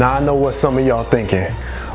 Now I know what some of y'all thinking.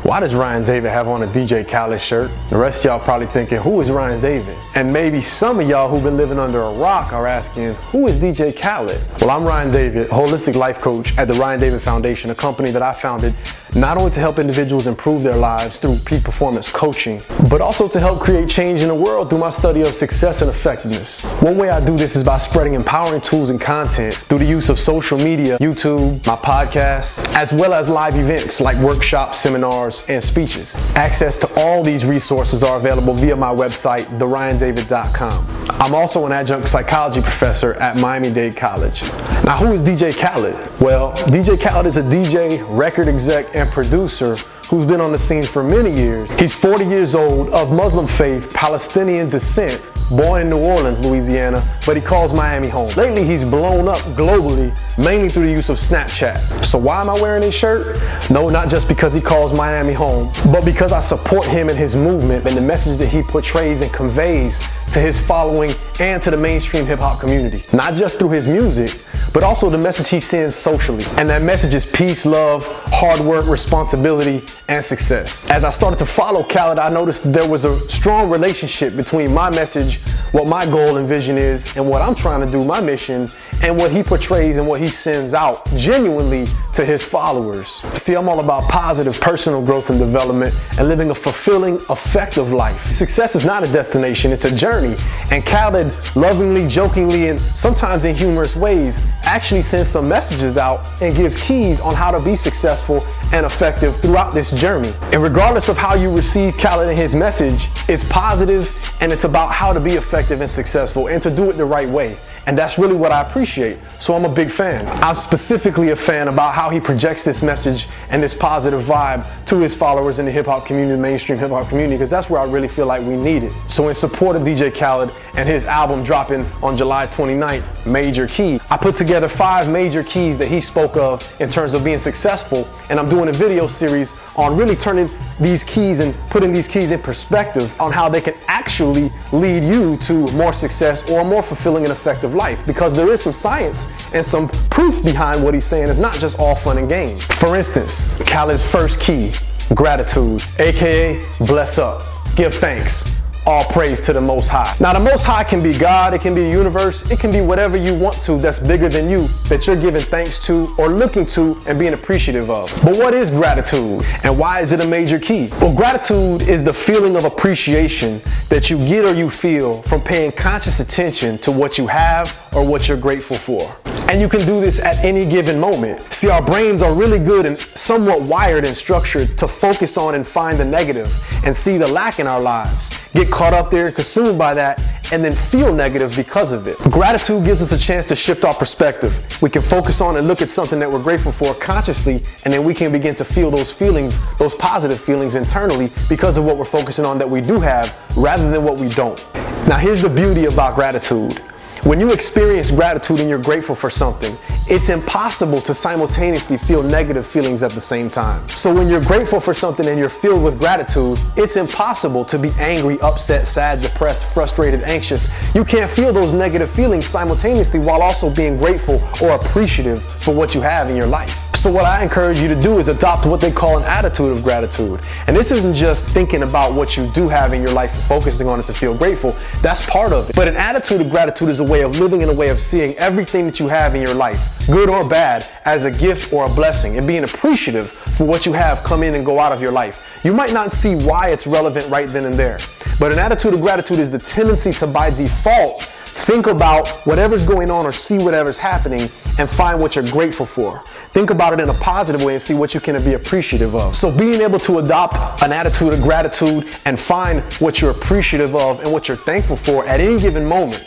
Why does Ryan David have on a DJ Khaled shirt? The rest of y'all probably thinking, who is Ryan David? And maybe some of y'all who've been living under a rock are asking, who is DJ Khaled? Well, I'm Ryan David, holistic life coach at the Ryan David Foundation, a company that I founded not only to help individuals improve their lives through peak performance coaching, but also to help create change in the world through my study of success and effectiveness. One way I do this is by spreading empowering tools and content through the use of social media, YouTube, my podcasts, as well as live events like workshops, seminars, and speeches. Access to all these resources are available via my website, theryandavid.com. I'm also an adjunct psychology professor at Miami-Dade College. Now, who is DJ Khaled? Well, DJ Khaled is a DJ, record exec, and producer who's been on the scene for many years. He's 40 years old, of Muslim faith, Palestinian descent, born in New Orleans, Louisiana, but he calls Miami home. Lately, he's blown up globally, mainly through the use of Snapchat. So why am I wearing his shirt? No, not just because he calls Miami home, but because I support him and his movement and the message that he portrays and conveys to his following and to the mainstream hip-hop community. Not just through his music, but also the message he sends socially. And that message is peace, love, hard work, responsibility, and success. As I started to follow Khaled, I noticed there was a strong relationship between my message, what my goal and vision is, and what I'm trying to do, my mission, and what he portrays and what he sends out genuinely to his followers. See, I'm all about positive personal growth and development and living a fulfilling, effective life. Success is not a destination, it's a journey. And Khaled lovingly, jokingly, and sometimes in humorous ways actually sends some messages out and gives keys on how to be successful and effective throughout this journey. And regardless of how you receive Khaled and his message, it's positive and it's about how to be effective and successful and to do it the right way. And that's really what I appreciate. So I'm a big fan. I'm specifically a fan about how he projects this message and this positive vibe to his followers in the hip hop community, the mainstream hip hop community, because that's where I really feel like we need it. So in support of DJ Khaled and his album dropping on July 29th, Major Key, I put together 5 major keys that he spoke of in terms of being successful. And I'm doing a video series on really turning these keys and putting these keys in perspective on how they can actually lead you to more success or a more fulfilling and effective life, because there is some science and some proof behind what he's saying. It's not just all fun and games. For instance, Khaled's first key, gratitude, aka bless up, give thanks. All praise to the Most High. Now, the Most High can be God, it can be the universe, it can be whatever you want to that's bigger than you, that you're giving thanks to or looking to and being appreciative of. But what is gratitude and why is it a major key? Well, gratitude is the feeling of appreciation that you get or you feel from paying conscious attention to what you have or what you're grateful for. And you can do this at any given moment. See, our brains are really good and somewhat wired and structured to focus on and find the negative and see the lack in our lives, get caught up there and consumed by that, and then feel negative because of it. Gratitude gives us a chance to shift our perspective. We can focus on and look at something that we're grateful for consciously, and then we can begin to feel those feelings, those positive feelings internally because of what we're focusing on that we do have rather than what we don't. Now, here's the beauty about gratitude. When you experience gratitude and you're grateful for something, it's impossible to simultaneously feel negative feelings at the same time. So when you're grateful for something and you're filled with gratitude, it's impossible to be angry, upset, sad, depressed, frustrated, anxious. You can't feel those negative feelings simultaneously while also being grateful or appreciative for what you have in your life. So what I encourage you to do is adopt what they call an attitude of gratitude. And this isn't just thinking about what you do have in your life and focusing on it to feel grateful. That's part of it. But an attitude of gratitude is a way of living and a way of seeing everything that you have in your life, good or bad, as a gift or a blessing, and being appreciative for what you have come in and go out of your life. You might not see why it's relevant right then and there, but an attitude of gratitude is the tendency to, by default, think about whatever's going on or see whatever's happening and find what you're grateful for. Think about it in a positive way and see what you can be appreciative of. So being able to adopt an attitude of gratitude and find what you're appreciative of and what you're thankful for at any given moment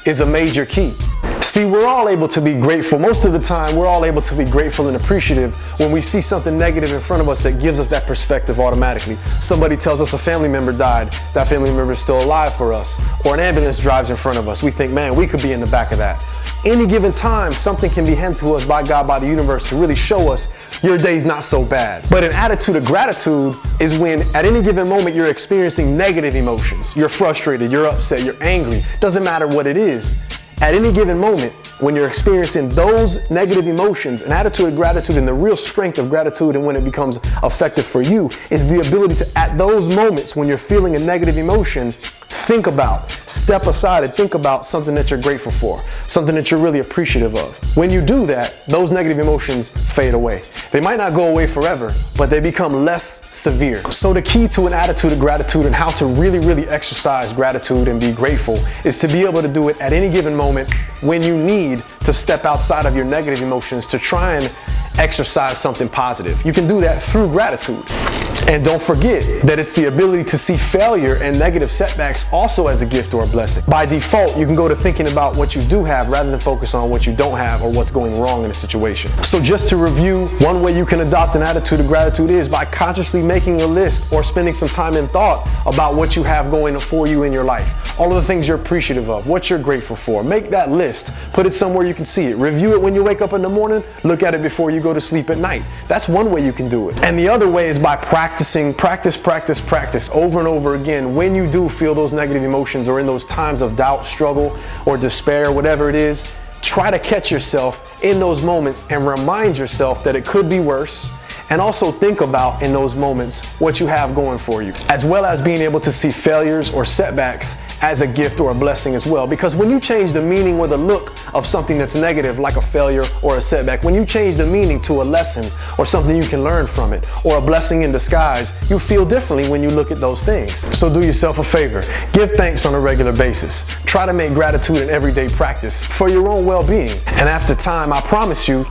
is a major key. See, we're all able to be grateful. Most of the time, we're all able to be grateful and appreciative when we see something negative in front of us that gives us that perspective automatically. Somebody tells us a family member died, that family member is still alive for us. Or an ambulance drives in front of us. We think, man, we could be in the back of that. Any given time, something can be handed to us by God, by the universe, to really show us your day's not so bad. But an attitude of gratitude is when at any given moment you're experiencing negative emotions. You're frustrated, you're upset, you're angry. Doesn't matter what it is. At any given moment, when you're experiencing those negative emotions, an attitude of gratitude and the real strength of gratitude and when it becomes effective for you is the ability to, at those moments when you're feeling a negative emotion, think about, step aside and think about something that you're grateful for, something that you're really appreciative of. When you do that, those negative emotions fade away. They might not go away forever, but they become less severe. So the key to an attitude of gratitude and how to really exercise gratitude and be grateful is to be able to do it at any given moment when you need to step outside of your negative emotions to try and exercise something positive. You can do that through gratitude. And don't forget that it's the ability to see failure and negative setbacks also as a gift or a blessing. By default, you can go to thinking about what you do have rather than focus on what you don't have or what's going wrong in a situation. So just to review, one way you can adopt an attitude of gratitude is by consciously making a list or spending some time in thought about what you have going for you in your life. All of the things you're appreciative of, what you're grateful for. Make that list, put it somewhere you can see it. Review it when you wake up in the morning, look at it before you go to sleep at night. That's one way you can do it. And the other way is by practice over and over again. When you do feel those negative emotions or in those times of doubt, struggle, or despair, whatever it is, try to catch yourself in those moments and remind yourself that it could be worse. And also think about in those moments what you have going for you, as well as being able to see failures or setbacks as a gift or a blessing as well. Because when you change the meaning or the look of something that's negative, like a failure or a setback, when you change the meaning to a lesson or something you can learn from it, or a blessing in disguise, you feel differently when you look at those things. So do yourself a favor. Give thanks on a regular basis. Try to make gratitude an everyday practice for your own well-being. And after time, I promise you,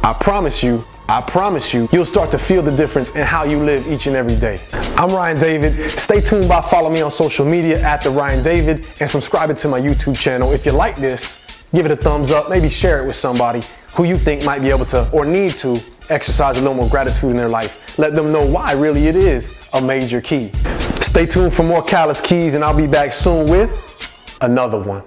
you'll start to feel the difference in how you live each and every day. I'm Ryan David. Stay tuned by following me on social media at The Ryan David and subscribing to my YouTube channel. If you like this, give it a thumbs up. Maybe share it with somebody who you think might be able to or need to exercise a little more gratitude in their life. Let them know why really it is a major key. Stay tuned for more Khaleds Keys and I'll be back soon with another one.